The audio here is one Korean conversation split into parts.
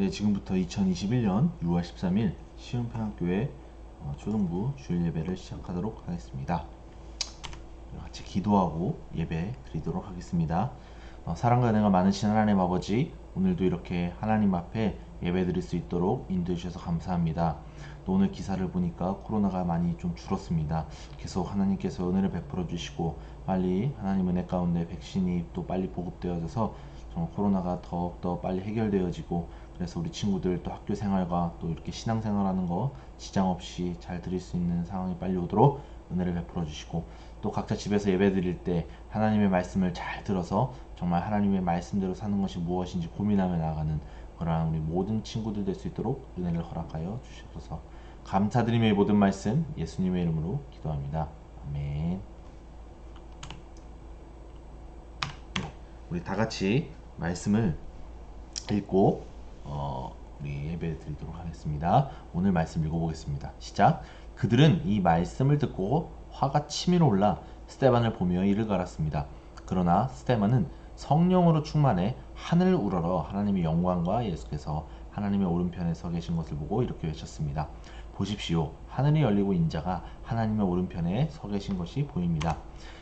지금부터 2021년 6월 13일 시흥평학교의 초등부 주일 예배를 시작하도록 하겠습니다. 같이 기도하고 예배 드리도록 하겠습니다. 사랑과 은혜가 많으신 하나님 아버지, 오늘도 이렇게 하나님 앞에 예배 드릴 수 있도록 인도해 주셔서 감사합니다. 또 오늘 기사를 보니까 코로나가 많이 좀 줄었습니다. 계속 하나님께서 은혜를 베풀어 주시고 빨리 하나님 은혜 가운데 백신이 또 빨리 보급되어져서 정말 코로나가 더욱더 빨리 해결되어지고, 그래서 우리 친구들 또 학교 생활과 또 이렇게 신앙생활하는 거 지장 없이 잘 드릴 수 있는 상황이 빨리 오도록 은혜를 베풀어 주시고, 또 각자 집에서 예배 드릴 때 하나님의 말씀을 잘 들어서 정말 하나님의 말씀대로 사는 것이 무엇인지 고민하며 나아가는 그러한 우리 모든 친구들 될 수 있도록 은혜를 허락하여 주시옵소서. 감사드리며 이 모든 말씀 예수님의 이름으로 기도합니다. 아멘. 우리 다 같이 말씀을 읽고 우리 예배 드리도록 하겠습니다. 오늘 말씀 읽어보겠습니다. 시작. 그들은 이 말씀을 듣고 화가 치밀어 올라 스데반을 보며 이를 갈았습니다. 그러나 스데반은 성령으로 충만해 하늘을 우러러 하나님의 영광과 예수께서 하나님의 오른편에 서 계신 것을 보고 이렇게 외쳤습니다. 보십시오. 하늘이 열리고 인자가 하나님의 오른편에 서 계신 것이 보입니다.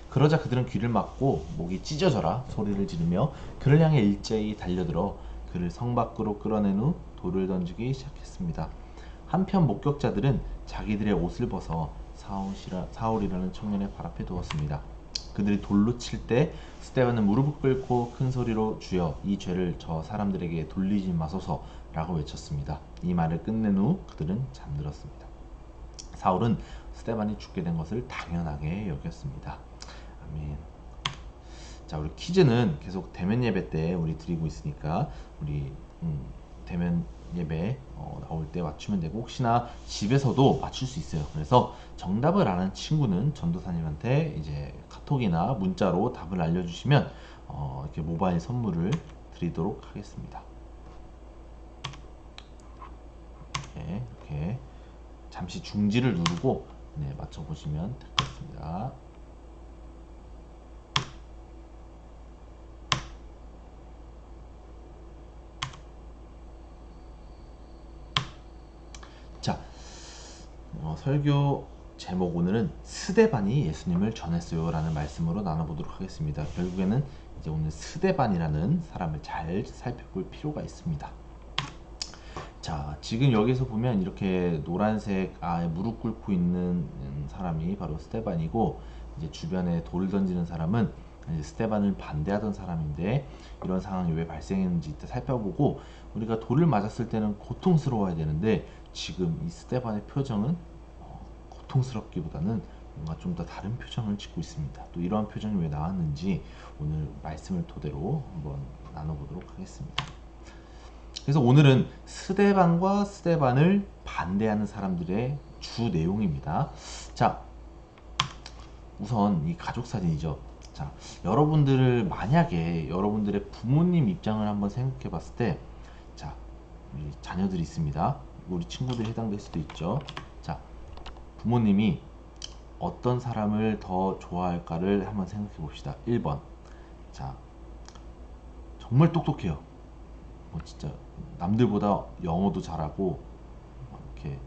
그러자 그들은 귀를 막고 목이 찢어져라 소리를 지르며 그를 향해 일제히 달려들어 그를 성 밖으로 끌어낸 후 돌을 던지기 시작했습니다. 한편 목격자들은 자기들의 옷을 벗어 사울이라는 청년의 발 앞에 두었습니다. 그들이 돌로 칠 때 스데반은 무릎을 꿇고 큰 소리로 주여 이 죄를 저 사람들에게 돌리지 마소서 라고 외쳤습니다. 이 말을 끝낸 후 그들은 잠들었습니다. 사울은 스데반이 죽게 된 것을 당연하게 여겼습니다. 아멘. 자, 우리 퀴즈는 계속 대면 예배 때 우리 드리고 있으니까 우리 대면 예배 나올 때 맞추면 되고, 혹시나 집에서도 맞출 수 있어요. 그래서 정답을 아는 친구는 전도사님한테 이제 카톡이나 문자로 답을 알려주시면 이렇게 모바일 선물을 드리도록 하겠습니다. 이렇게 잠시 중지를 누르고 맞춰보시면 될 것 같습니다. 자, 설교 제목 오늘은 스데반이 예수님을 전했어요 라는 말씀으로 나눠보도록 하겠습니다. 결국에는 이제 오늘 스데반이라는 사람을 잘 살펴볼 필요가 있습니다. 자, 지금 여기서 보면 이렇게 노란색 무릎 꿇고 있는 사람이 바로 스데반이고, 이제 주변에 돌을 던지는 사람은 이제 스데반을 반대하던 사람인데, 이런 상황이 왜 발생했는지 이따 살펴보고, 우리가 돌을 맞았을 때는 고통스러워야 되는데 지금 이 스데반의 표정은 고통스럽기보다는 뭔가 좀 더 다른 표정을 짓고 있습니다. 또 이러한 표정이 왜 나왔는지 오늘 말씀을 토대로 한번 나눠보도록 하겠습니다. 그래서 오늘은 스데반과 스데반을 반대하는 사람들의 주 내용입니다. 자, 우선 이 가족 사진이죠. 자, 만약에 여러분들의 부모님 입장을 한번 생각해 봤을 때, 자, 우리 자녀들이 있습니다. 우리 친구들이 해당될 수도 있죠. 자, 부모님이 어떤 사람을 더 좋아할까를 한번 생각해 봅시다. 1번. 자, 정말 똑똑해요. 뭐 진짜 남들보다 영어도 잘하고, 이렇게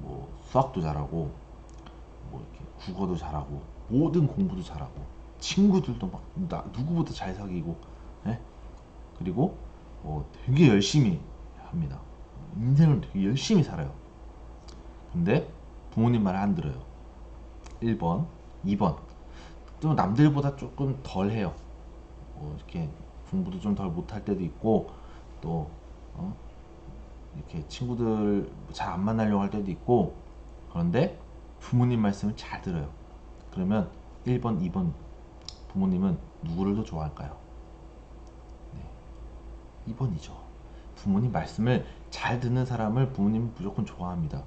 뭐 수학도 잘하고, 뭐 이렇게 국어도 잘하고, 모든 공부도 잘하고, 친구들도 막 누구보다 잘 사귀고, 예? 그리고 되게 열심히 합니다. 인생을 되게 열심히 살아요. 근데 부모님 말을 안 들어요. 1번. 2번. 또 남들보다 조금 덜 해요. 이렇게 공부도 좀 덜 못할 때도 있고, 또 이렇게 친구들 잘 안 만나려고 할 때도 있고, 그런데 부모님 말씀을 잘 들어요. 그러면 1번, 2번 부모님은 누구를 더 좋아할까요? 네, 2번이죠. 부모님 말씀을 잘 듣는 사람을 부모님은 무조건 좋아합니다.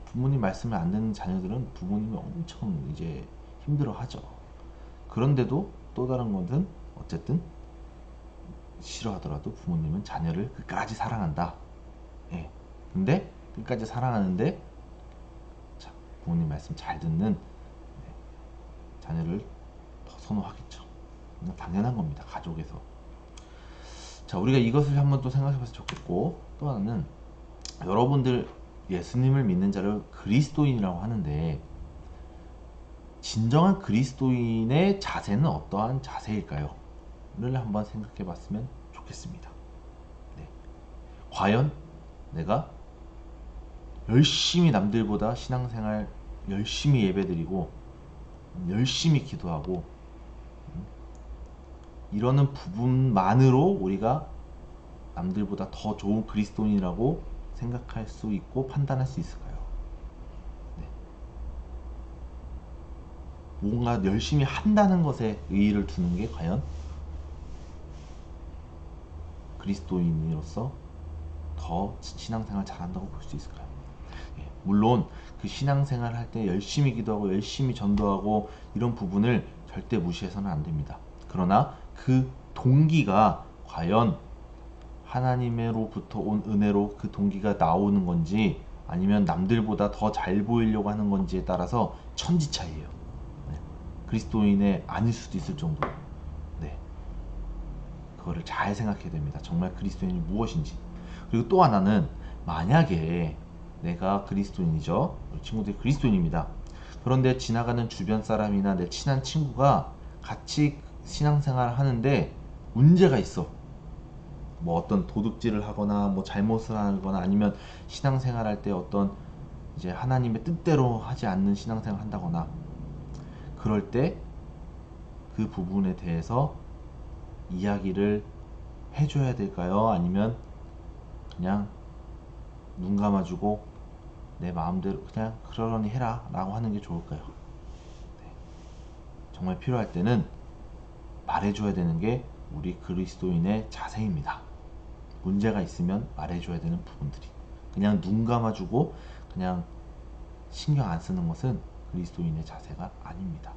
부모님 말씀을 안 듣는 자녀들은 부모님이 엄청 이제 힘들어하죠. 그런데도 또 다른 것은 어쨌든 싫어하더라도 부모님은 자녀를 끝까지 사랑한다. 예. 근데 끝까지 사랑하는데, 자, 부모님 말씀 잘 듣는 자녀를 더 선호하겠죠. 당연한 겁니다. 가족에서. 자, 우리가 이것을 한번 또 생각해 봤으면 좋겠고, 또 하나는 여러분들 예수님을 믿는 자를 그리스도인이라고 하는데 진정한 그리스도인의 자세는 어떠한 자세일까요? 를 한번 생각해 봤으면 좋겠습니다. 네. 과연 내가 열심히 남들보다 신앙생활 열심히 예배드리고 열심히 기도하고 이러는 부분만으로 우리가 남들보다 더 좋은 그리스도인이라고 생각할 수 있고 판단할 수 있을까요? 네. 뭔가 열심히 한다는 것에 의의를 두는 게 과연 그리스도인으로서 더 신앙생활 잘한다고 볼 수 있을까요? 예, 물론 그 신앙생활 할 때 열심히 기도하고 열심히 전도하고 이런 부분을 절대 무시해서는 안 됩니다. 그러나 그 동기가 과연 하나님으로부터 온 은혜로 그 동기가 나오는 건지 아니면 남들보다 더 잘 보이려고 하는 건지에 따라서 천지 차이예요. 네. 그리스도인의 아닐 수도 있을 정도로. 네. 그거를 잘 생각해야 됩니다. 정말 그리스도인이 무엇인지. 그리고 또 하나는 만약에 내가 그리스도인이죠. 우리 친구들이 그리스도인입니다. 그런데 지나가는 주변 사람이나 내 친한 친구가 같이 신앙생활을 하는데 문제가 있어. 뭐 어떤 도둑질을 하거나 뭐 잘못을 하거나 아니면 신앙생활 할 때 어떤 이제 하나님의 뜻대로 하지 않는 신앙생활을 한다거나 그럴 때 그 부분에 대해서 이야기를 해줘야 될까요? 아니면 그냥 눈 감아주고 내 마음대로 그냥 그러려니 해라 라고 하는 게 좋을까요? 네. 정말 필요할 때는 말해줘야 되는 게 우리 그리스도인의 자세입니다. 문제가 있으면 말해줘야 되는 부분들이 그냥 눈 감아주고 그냥 신경 안 쓰는 것은 그리스도인의 자세가 아닙니다.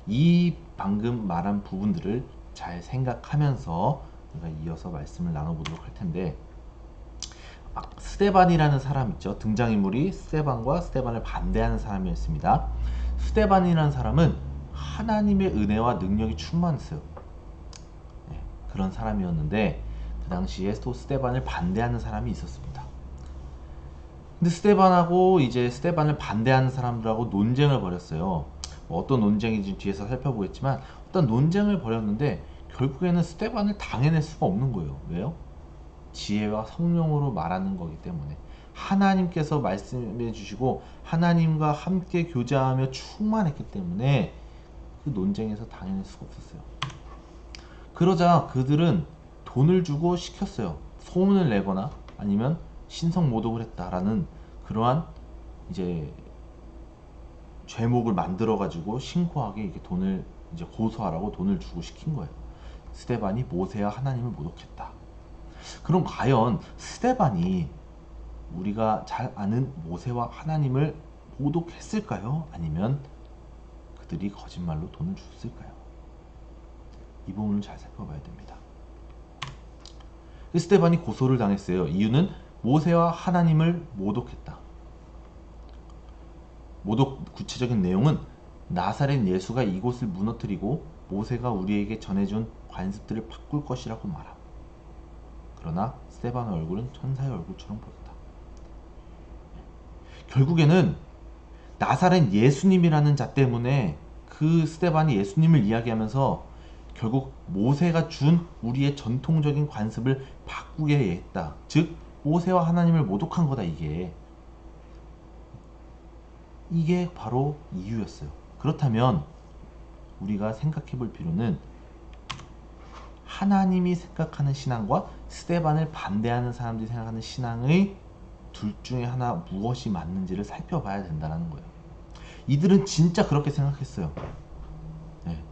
이 방금 말한 부분들을 잘 생각하면서 우리가 이어서 말씀을 나눠보도록 할 텐데 스데반이라는 사람 있죠. 등장인물이 스데반과 스데반을 반대하는 사람이었습니다. 스데반이라는 사람은 하나님의 은혜와 능력이 충만했어요. 네, 그런 사람이었는데 그 당시에 또 스데반을 반대하는 사람이 있었습니다. 근데 스데반하고 이제 스데반을 반대하는 사람들하고 논쟁을 벌였어요. 뭐 어떤 논쟁인지 뒤에서 살펴보겠지만 어떤 논쟁을 벌였는데 결국에는 스데반을 당해낼 수가 없는 거예요. 왜요? 지혜와 성령으로 말하는 거기 때문에 하나님께서 말씀해 주시고 하나님과 함께 교제하며 충만했기 때문에 그 논쟁에서 당해낼 수가 없었어요. 그러자 그들은 돈을 주고 시켰어요. 소문을 내거나 아니면 신성 모독을 했다라는 그러한 이제 죄목을 만들어 가지고 신고하게 이렇게 돈을 이제 고소하라고 돈을 주고 시킨 거예요. 스데반이 모세와 하나님을 모독했다. 그럼 과연 스데반이 우리가 잘 아는 모세와 하나님을 모독했을까요? 아니면 그들이 거짓말로 돈을 줬을까요? 이 부분을 잘 살펴봐야 됩니다. 스데반이 고소를 당했어요. 이유는 모세와 하나님을 모독했다. 모독 구체적인 내용은 나사렛 예수가 이곳을 무너뜨리고 모세가 우리에게 전해준 관습들을 바꿀 것이라고 말함. 그러나 스데반의 얼굴은 천사의 얼굴처럼 보였다. 결국에는 나사렛 예수님이라는 자 때문에 그 스데반이 예수님을 이야기하면서 결국 모세가 준 우리의 전통적인 관습을 바꾸게 했다. 즉 모세와 하나님을 모독한 거다. 이게 바로 이유였어요. 그렇다면 우리가 생각해 볼 필요는 하나님이 생각하는 신앙과 스데반을 반대하는 사람들이 생각하는 신앙의 둘 중에 하나 무엇이 맞는지를 살펴봐야 된다는 거예요. 이들은 진짜 그렇게 생각했어요. 네.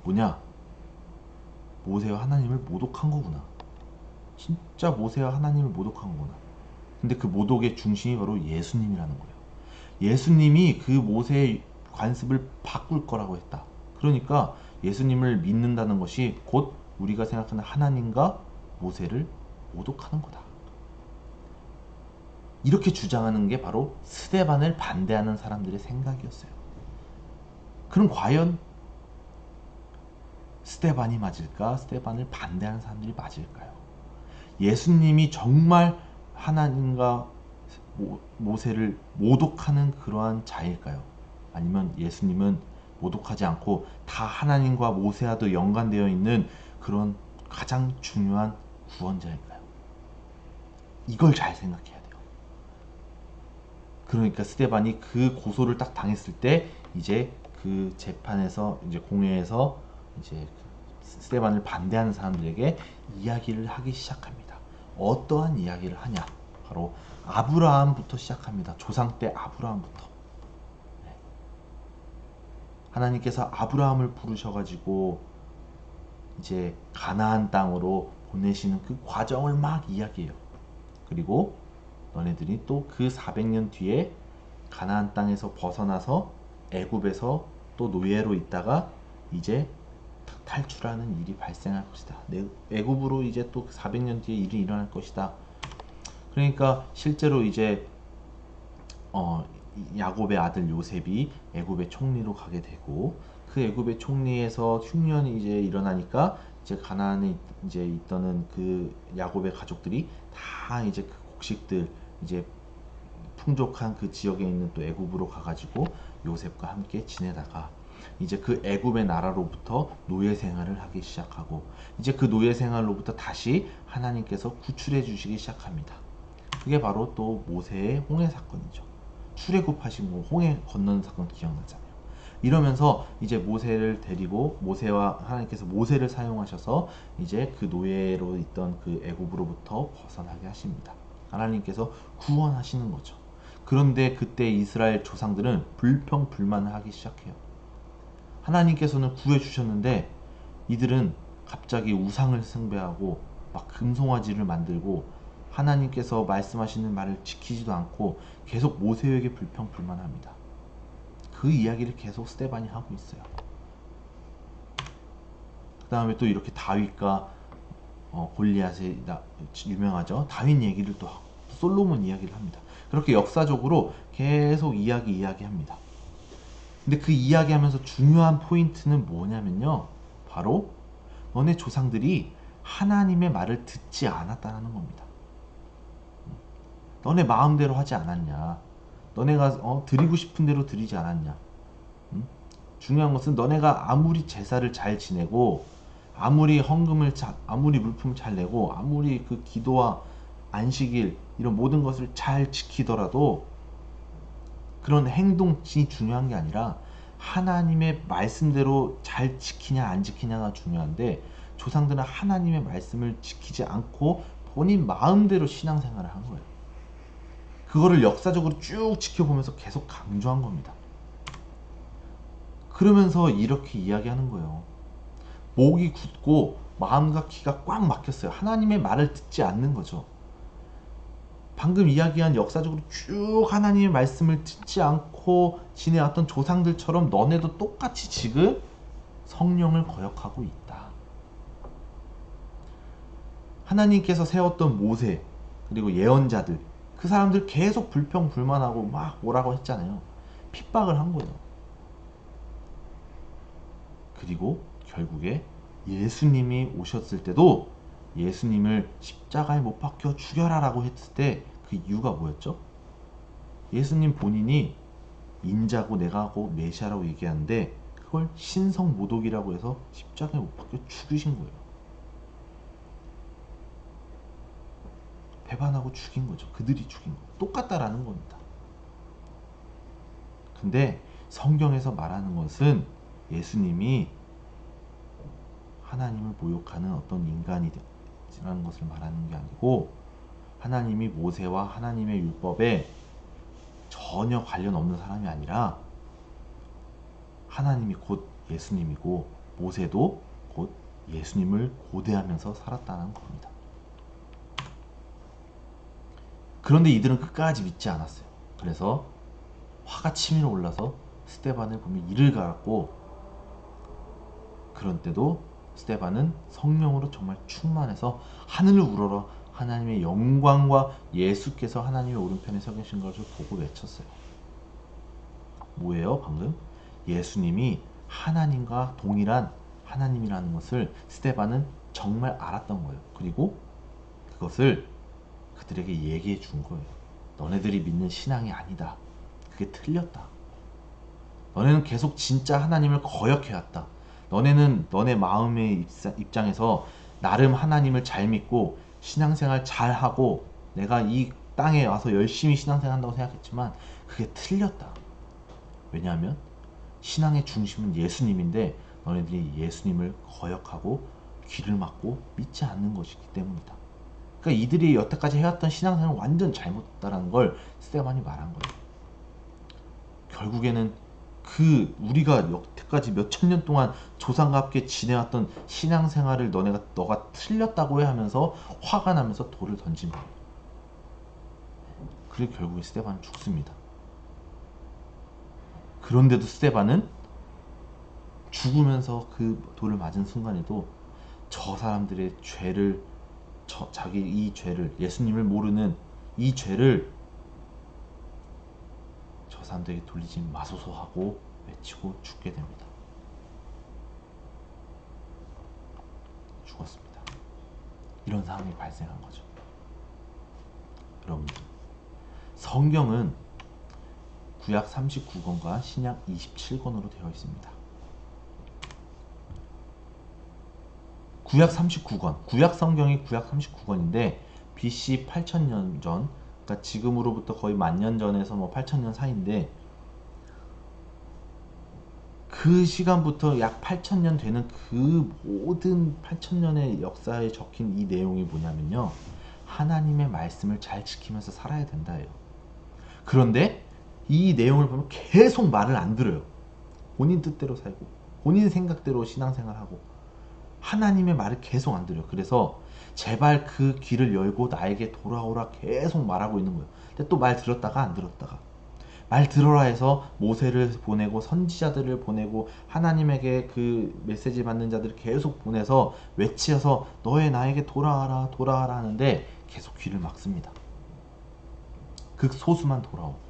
뭐냐? 모세와 하나님을 모독한 거구나. 진짜 모세와 하나님을 모독한 거구나. 근데 그 모독의 중심이 바로 예수님이라는 거예요. 예수님이 그 모세의 관습을 바꿀 거라고 했다. 그러니까 예수님을 믿는다는 것이 곧 우리가 생각하는 하나님과 모세를 모독하는 거다. 이렇게 주장하는 게 바로 스데반을 반대하는 사람들의 생각이었어요. 그럼 과연 스데반이 맞을까? 스데반을 반대하는 사람들이 맞을까요? 예수님이 정말 하나님과 모세를 모독하는 그러한 자일까요? 아니면 예수님은 모독하지 않고 다 하나님과 모세와도 연관되어 있는 그런 가장 중요한 구원자일까요? 이걸 잘 생각해야 돼요. 그러니까 스데반이 그 고소를 딱 당했을 때 이제 그 재판에서 이제 공회에서 이제 스데반을 반대하는 사람들에게 이야기를 하기 시작합니다. 어떠한 이야기를 하냐? 바로 아브라함부터 시작합니다. 조상 때 아브라함부터. 네. 하나님께서 아브라함을 부르셔가지고 이제 가나안 땅으로 보내시는 그 과정을 막 이야기해요. 그리고 너네들이 또 그 400년 뒤에 가나안 땅에서 벗어나서 애굽에서 또 노예로 있다가 이제 탈출하는 일이 발생할 것이다. 애굽으로 이제 또 400년 뒤에 일이 일어날 것이다. 그러니까 실제로 이제 야곱의 아들 요셉이 애굽의 총리로 가게 되고 그 애굽의 총리에서 흉년이 이제 일어나니까 이제 가나안에 이제 있던 그 야곱의 가족들이 다 이제 그 곡식들 이제 풍족한 그 지역에 있는 또 애굽으로 가가지고 요셉과 함께 지내다가 이제 그 애굽의 나라로부터 노예 생활을 하기 시작하고 이제 그 노예 생활로부터 다시 하나님께서 구출해 주시기 시작합니다. 그게 바로 또 모세의 홍해 사건이죠. 출애굽하신 홍해 건너는 사건 기억나잖아요. 이러면서 이제 모세를 데리고 모세와 하나님께서 모세를 사용하셔서 이제 그 노예로 있던 그 애굽으로부터 벗어나게 하십니다. 하나님께서 구원하시는 거죠. 그런데 그때 이스라엘 조상들은 불평불만을 하기 시작해요. 하나님께서는 구해주셨는데 이들은 갑자기 우상을 숭배하고 막 금송아지를 만들고 하나님께서 말씀하시는 말을 지키지도 않고 계속 모세에게 불평불만합니다. 그 이야기를 계속 스데반이 하고 있어요. 그 다음에 또 이렇게 다윗과 골리앗이 유명하죠. 다윗 얘기를 또 하고 솔로몬 이야기를 합니다. 그렇게 역사적으로 계속 이야기합니다. 근데 그 이야기하면서 중요한 포인트는 뭐냐면요. 바로 너네 조상들이 하나님의 말을 듣지 않았다는 겁니다. 너네 마음대로 하지 않았냐. 너네가 드리고 싶은 대로 드리지 않았냐. 중요한 것은 너네가 아무리 제사를 잘 지내고 아무리 헌금을 아무리 물품 잘 내고 아무리 그 기도와 안식일 이런 모든 것을 잘 지키더라도 그런 행동이 중요한 게 아니라 하나님의 말씀대로 잘 지키냐 안 지키냐가 중요한데 조상들은 하나님의 말씀을 지키지 않고 본인 마음대로 신앙생활을 한 거예요. 그거를 역사적으로 쭉 지켜보면서 계속 강조한 겁니다. 그러면서 이렇게 이야기하는 거예요. 목이 굳고 마음과 귀가 꽉 막혔어요. 하나님의 말을 듣지 않는 거죠. 방금 이야기한 역사적으로 쭉 하나님의 말씀을 듣지 않고 지내왔던 조상들처럼 너네도 똑같이 지금 성령을 거역하고 있다. 하나님께서 세웠던 모세 그리고 예언자들 그 사람들 계속 불평불만하고 막 뭐라고 했잖아요. 핍박을 한 거예요. 그리고 결국에 예수님이 오셨을 때도 예수님을 십자가에 못 박혀 죽여라 라고 했을 때 그 이유가 뭐였죠? 예수님 본인이 인자고 내가고 메시아라고 얘기하는데 그걸 신성모독이라고 해서 십자가에 못 박혀 죽이신 거예요. 배반하고 죽인 거죠. 그들이 죽인 거. 똑같다라는 겁니다. 근데 성경에서 말하는 것은 예수님이 하나님을 모욕하는 어떤 인간이라는 것을 말하는 게 아니고 하나님이 모세와 하나님의 율법에 전혀 관련 없는 사람이 아니라 하나님이 곧 예수님이고 모세도 곧 예수님을 고대하면서 살았다는 겁니다. 그런데 이들은 끝까지 믿지 않았어요. 그래서 화가 치밀어 올라서 스데반을 보면 이를 갈았고 그런 때도 스데반은 성령으로 정말 충만해서 하늘을 우러러 하나님의 영광과 예수께서 하나님의 오른편에 서 계신 것을 보고 외쳤어요. 뭐예요? 방금? 예수님이 하나님과 동일한 하나님이라는 것을 스데반은 정말 알았던 거예요. 그리고 그것을 그들에게 얘기해 준 거예요. 너네들이 믿는 신앙이 아니다. 그게 틀렸다. 너네는 계속 진짜 하나님을 거역해왔다. 너네는 너네 마음의 입장에서 나름 하나님을 잘 믿고 신앙생활 잘 하고 내가 이 땅에 와서 열심히 신앙생활 한다고 생각했지만 그게 틀렸다. 왜냐하면 신앙의 중심은 예수님인데 너네들이 예수님을 거역하고 귀를 막고 믿지 않는 것이기 때문이다. 그러니까 이들이 여태까지 해왔던 신앙생활은 완전 잘못됐다는 걸 스데반이 말한 거예요. 결국에는 그 우리가 여태까지 몇천 년 동안 조상과 함께 지내왔던 신앙생활을 너가 틀렸다고 해 하면서 화가 나면서 돌을 던진 거예요. 그리고 결국에 스데반은 죽습니다. 그런데도 스데반은 죽으면서 그 돌을 맞은 순간에도 저 사람들의 죄를 자기 이 죄를 예수님을 모르는 이 죄를 저 사람들에게 돌리지 마소서 하고 외치고 죽게 됩니다. 죽었습니다. 이런 상황이 발생한 거죠. 여러분들, 성경은 구약 39권과 신약 27권으로 되어 있습니다. 구약 39권, 구약 성경이 구약 39권인데 BC 8000년 전, 그러니까 지금으로부터 거의 10,000년 전에서 8000년 사이인데 그 시간부터 약 8000년 되는 그 모든 8000년의 역사에 적힌 이 내용이 뭐냐면요, 하나님의 말씀을 잘 지키면서 살아야 된다예요. 그런데 이 내용을 보면 계속 말을 안 들어요. 본인 뜻대로 살고 본인 생각대로 신앙생활하고 하나님의 말을 계속 안 들어요. 그래서 제발 그 귀를 열고 나에게 돌아오라 계속 말하고 있는 거예요. 근데 또 말 들었다가 안 들었다가, 말 들어라 해서 모세를 보내고 선지자들을 보내고 하나님에게 그 메시지 받는 자들을 계속 보내서 외치어서 너의 나에게 돌아와라 돌아와라 하는데 계속 귀를 막습니다. 극소수만 돌아오고.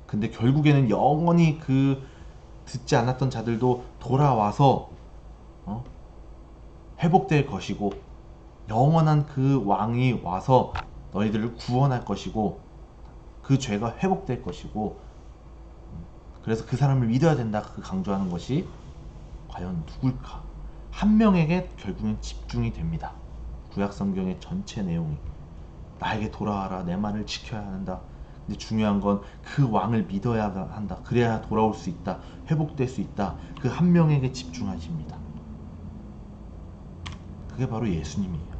근데 결국에는 영원히 그 듣지 않았던 자들도 돌아와서 회복될 것이고 영원한 그 왕이 와서 너희들을 구원할 것이고 그 죄가 회복될 것이고, 그래서 그 사람을 믿어야 된다 그 강조하는 것이 과연 누굴까? 한 명에게 결국엔 집중이 됩니다. 구약 성경의 전체 내용이 나에게 돌아와라, 내 말을 지켜야 한다. 근데 중요한 건 그 왕을 믿어야 한다. 그래야 돌아올 수 있다. 회복될 수 있다. 그 한 명에게 집중하십니다. 그게 바로 예수님이에요.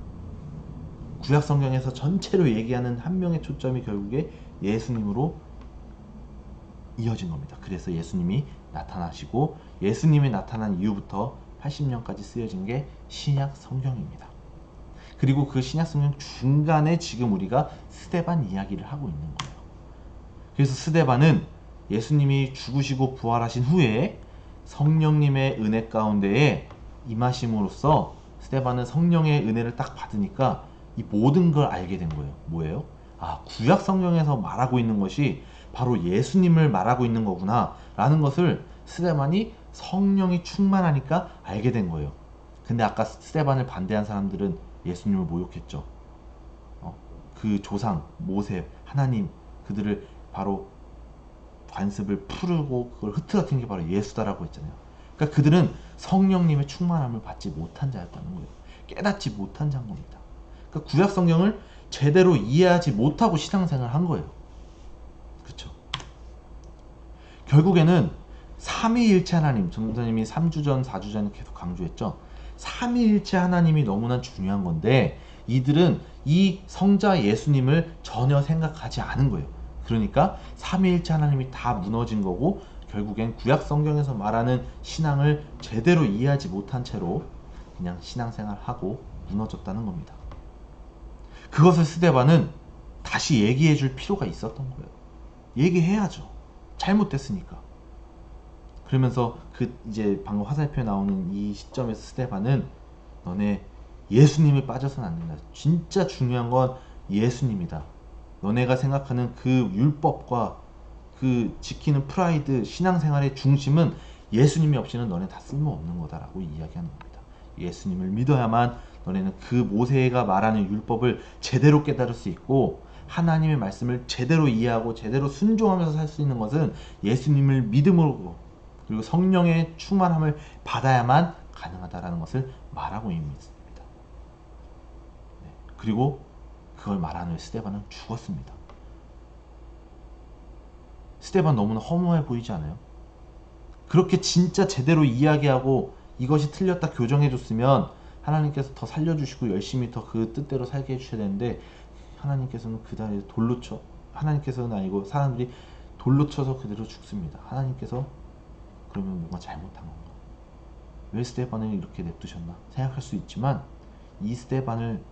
구약 성경에서 전체로 얘기하는 한 명의 초점이 결국에 예수님으로 이어진 겁니다. 그래서 예수님이 나타나시고 예수님이 나타난 이후부터 80년까지 쓰여진 게 신약 성경입니다. 그리고 그 신약 성경 중간에 지금 우리가 스데반 이야기를 하고 있는 거예요. 그래서 스데반은 예수님이 죽으시고 부활하신 후에 성령님의 은혜 가운데에 임하심으로써 스데반은 성령의 은혜를 딱 받으니까 이 모든 걸 알게 된 거예요. 뭐예요? 아, 구약 성경에서 말하고 있는 것이 바로 예수님을 말하고 있는 거구나 라는 것을 스데반이 성령이 충만하니까 알게 된 거예요. 근데 아까 스데반을 반대한 사람들은 예수님을 모욕했죠. 그 조상, 모세, 하나님, 그들을 바로 관습을 풀고 그걸 흐트러뜨린 게 바로 예수다라고 했잖아요. 그러니까 그들은 성령님의 충만함을 받지 못한 자였다는 거예요. 깨닫지 못한 자인 겁니다. 그러니까 구약 성경을 제대로 이해하지 못하고 신앙생활을 한 거예요. 그렇죠? 결국에는 삼위일체 하나님, 전도사님이 3주전, 4주전 계속 강조했죠. 삼위일체 하나님이 너무나 중요한 건데 이들은 이 성자 예수님을 전혀 생각하지 않은 거예요. 그러니까 삼위일체 하나님이 다 무너진 거고 결국엔 구약 성경에서 말하는 신앙을 제대로 이해하지 못한 채로 그냥 신앙생활하고 무너졌다는 겁니다. 그것을 스데반은 다시 얘기해 줄 필요가 있었던 거예요. 얘기해야죠. 잘못됐으니까. 그러면서 이제 방금 화살표에 나오는 이 시점에서 스데반은 너네 예수님이 빠져서는 안 된다. 진짜 중요한 건 예수님이다. 너네가 생각하는 그 율법과 그 지키는 프라이드, 신앙생활의 중심은 예수님이 없이는 너네 다 쓸모없는 거다라고 이야기하는 겁니다. 예수님을 믿어야만 너네는 그 모세가 말하는 율법을 제대로 깨달을 수 있고 하나님의 말씀을 제대로 이해하고 제대로 순종하면서 살 수 있는 것은 예수님을 믿음으로 그리고 성령의 충만함을 받아야만 가능하다라는 것을 말하고 있습니다. 네. 그리고 그걸 말하는 스데반은 죽었습니다. 스데반 너무나 허무해 보이지 않아요? 그렇게 진짜 제대로 이야기하고 이것이 틀렸다 교정해줬으면 하나님께서 더 살려주시고 열심히 더 그 뜻대로 살게 해주셔야 되는데 하나님께서는 그 자리에 돌로 쳐 하나님께서는 아니고 사람들이 돌로 쳐서 그대로 죽습니다. 하나님께서 그러면 뭔가 잘못한 건가? 왜 스데반을 이렇게 냅두셨나? 생각할 수 있지만 이 스데반을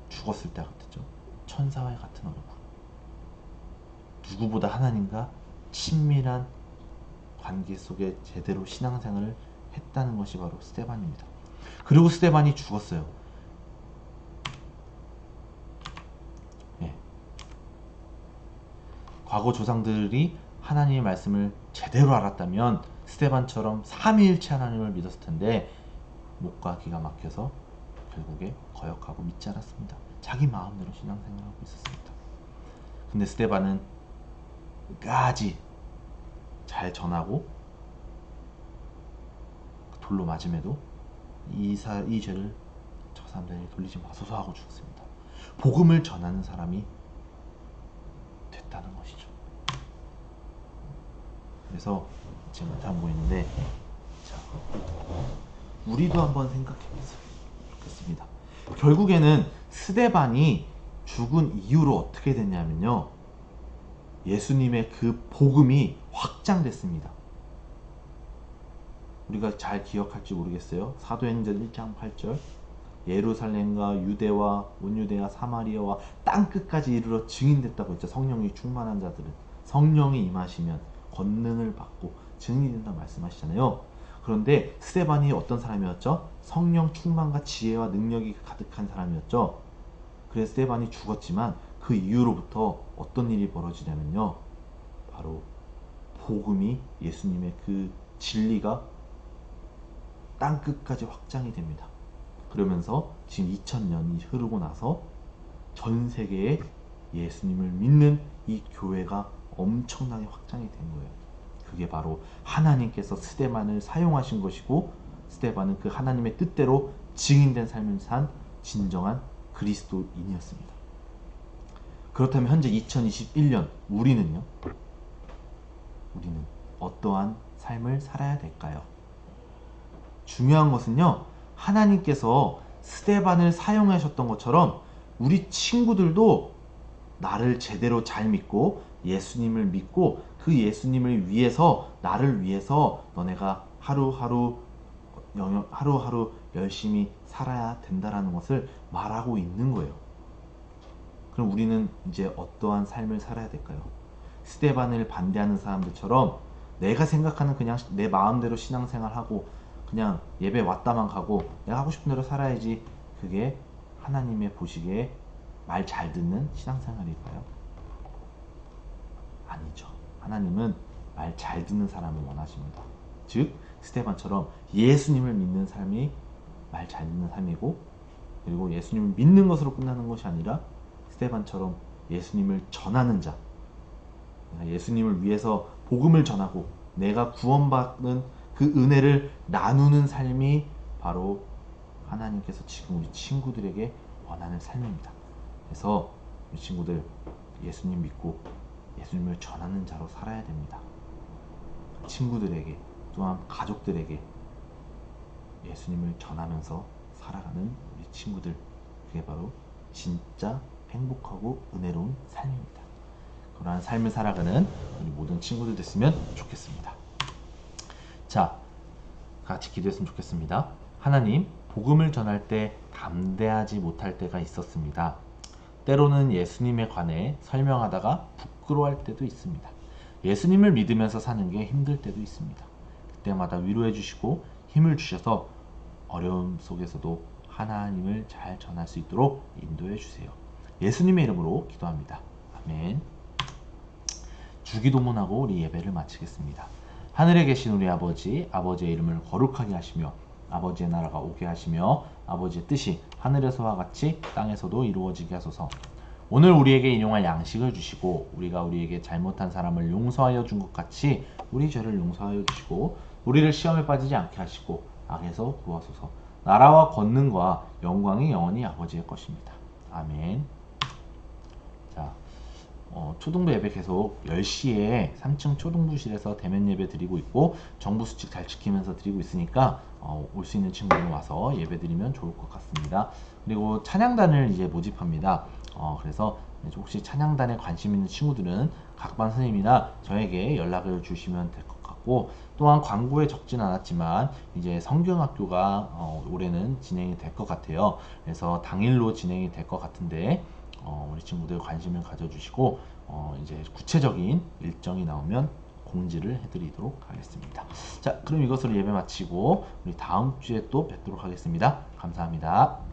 죽었을 때 같았죠. 천사와 같은 얼굴. 누구보다 하나님과 친밀한 관계 속에 제대로 신앙생활을 했다는 것이 바로 스데반입니다. 그리고 스데반이 죽었어요. 예. 과거 조상들이 하나님의 말씀을 제대로 알았다면 스데반처럼 삼위일체 하나님을 믿었을 텐데 목과 귀가 막혀서 결국에 거역하고 믿지 않았습니다. 자기 마음대로 신앙생활을 하고 있었습니다. 근데 스데반은 끝까지 잘 전하고 돌로 맞음에도 이 죄를 저 사람들이 돌리지 마소서 하고 죽습니다. 복음을 전하는 사람이 됐다는 것이죠. 그래서 지금 다 보이는데 자, 우리도 한번 생각해 보세요. 좋겠습니다. 결국에는 스데반이 죽은 이유로 어떻게 됐냐면요. 예수님의 그 복음이 확장됐습니다. 우리가 잘 기억할지 모르겠어요. 사도행전 1장 8절 예루살렘과 유대와 온유대와 사마리아와 땅끝까지 이르러 증인됐다고 했죠. 성령이 충만한 자들은 성령이 임하시면 권능을 받고 증인이 된다고 말씀하시잖아요. 그런데 스데반이 어떤 사람이었죠? 성령 충만과 지혜와 능력이 가득한 사람이었죠. 그래서 스데반이 죽었지만 그 이후로부터 어떤 일이 벌어지냐면요. 바로 복음이 예수님의 그 진리가 땅끝까지 확장이 됩니다. 그러면서 지금 2000년이 흐르고 나서 전 세계에 예수님을 믿는 이 교회가 엄청나게 확장이 된 거예요. 그게 바로 하나님께서 스데반을 사용하신 것이고 스데반은 그 하나님의 뜻대로 증인된 삶을 산 진정한 그리스도인이었습니다. 그렇다면 현재 2021년 우리는 어떠한 삶을 살아야 될까요? 중요한 것은요, 하나님께서 스데반을 사용하셨던 것처럼 우리 친구들도 나를 제대로 잘 믿고 예수님을 믿고 그 예수님을 위해서 나를 위해서 너네가 하루하루 열심히 살아야 된다라는 것을 말하고 있는 거예요. 그럼 우리는 이제 어떠한 삶을 살아야 될까요? 스데반을 반대하는 사람들처럼 내가 생각하는 그냥 내 마음대로 신앙생활하고 그냥 예배 왔다만 가고 내가 하고 싶은 대로 살아야지, 그게 하나님의 보시기에 말 잘 듣는 신앙생활일까요? 아니죠. 하나님은 말 잘 듣는 사람을 원하십니다. 즉 스데반처럼 예수님을 믿는 삶이 말 잘 듣는 삶이고, 그리고 예수님을 믿는 것으로 끝나는 것이 아니라 스데반처럼 예수님을 전하는 자, 예수님을 위해서 복음을 전하고 내가 구원받는 그 은혜를 나누는 삶이 바로 하나님께서 지금 우리 친구들에게 원하는 삶입니다. 그래서 우리 친구들 예수님 믿고 예수님을 전하는 자로 살아야 됩니다. 친구들에게 또한 가족들에게 예수님을 전하면서 살아가는 우리 친구들, 그게 바로 진짜 행복하고 은혜로운 삶입니다. 그러한 삶을 살아가는 우리 모든 친구들 됐으면 좋겠습니다. 자, 같이 기도했으면 좋겠습니다. 하나님, 복음을 전할 때 담대하지 못할 때가 있었습니다. 때로는 예수님에 관해 설명하다가 부끄러워할 때도 있습니다. 예수님을 믿으면서 사는 게 힘들 때도 있습니다. 그때마다 위로해 주시고 힘을 주셔서 어려움 속에서도 하나님을 잘 전할 수 있도록 인도해 주세요. 예수님의 이름으로 기도합니다. 아멘. 주기도문하고 우리 예배를 마치겠습니다. 하늘에 계신 우리 아버지, 아버지의 이름을 거룩하게 하시며 아버지의 나라가 오게 하시며 아버지의 뜻이 하늘에서와 같이 땅에서도 이루어지게 하소서. 오늘 우리에게 일용할 양식을 주시고 우리가 우리에게 잘못한 사람을 용서하여 준 것 같이 우리 죄를 용서하여 주시고 우리를 시험에 빠지지 않게 하시고 악에서 구하소서. 나라와 권능과 영광이 영원히 아버지의 것입니다. 아멘. 자, 초등부 예배 계속 10시에 3층 초등부실에서 대면 예배 드리고 있고 정부 수칙 잘 지키면서 드리고 있으니까 올 수 있는 친구들 와서 예배 드리면 좋을 것 같습니다. 그리고 찬양단을 이제 모집합니다. 그래서 혹시 찬양단에 관심 있는 친구들은 각반 선생님이나 저에게 연락을 주시면 될 것 같고, 또한 광고에 적진 않았지만 이제 성경학교가 올해는 진행이 될 것 같아요. 그래서 당일로 진행이 될 것 같은데 우리 친구들 관심을 가져주시고 이제 구체적인 일정이 나오면 공지를 해드리도록 하겠습니다. 자, 그럼 이것으로 예배 마치고 우리 다음 주에 또 뵙도록 하겠습니다. 감사합니다.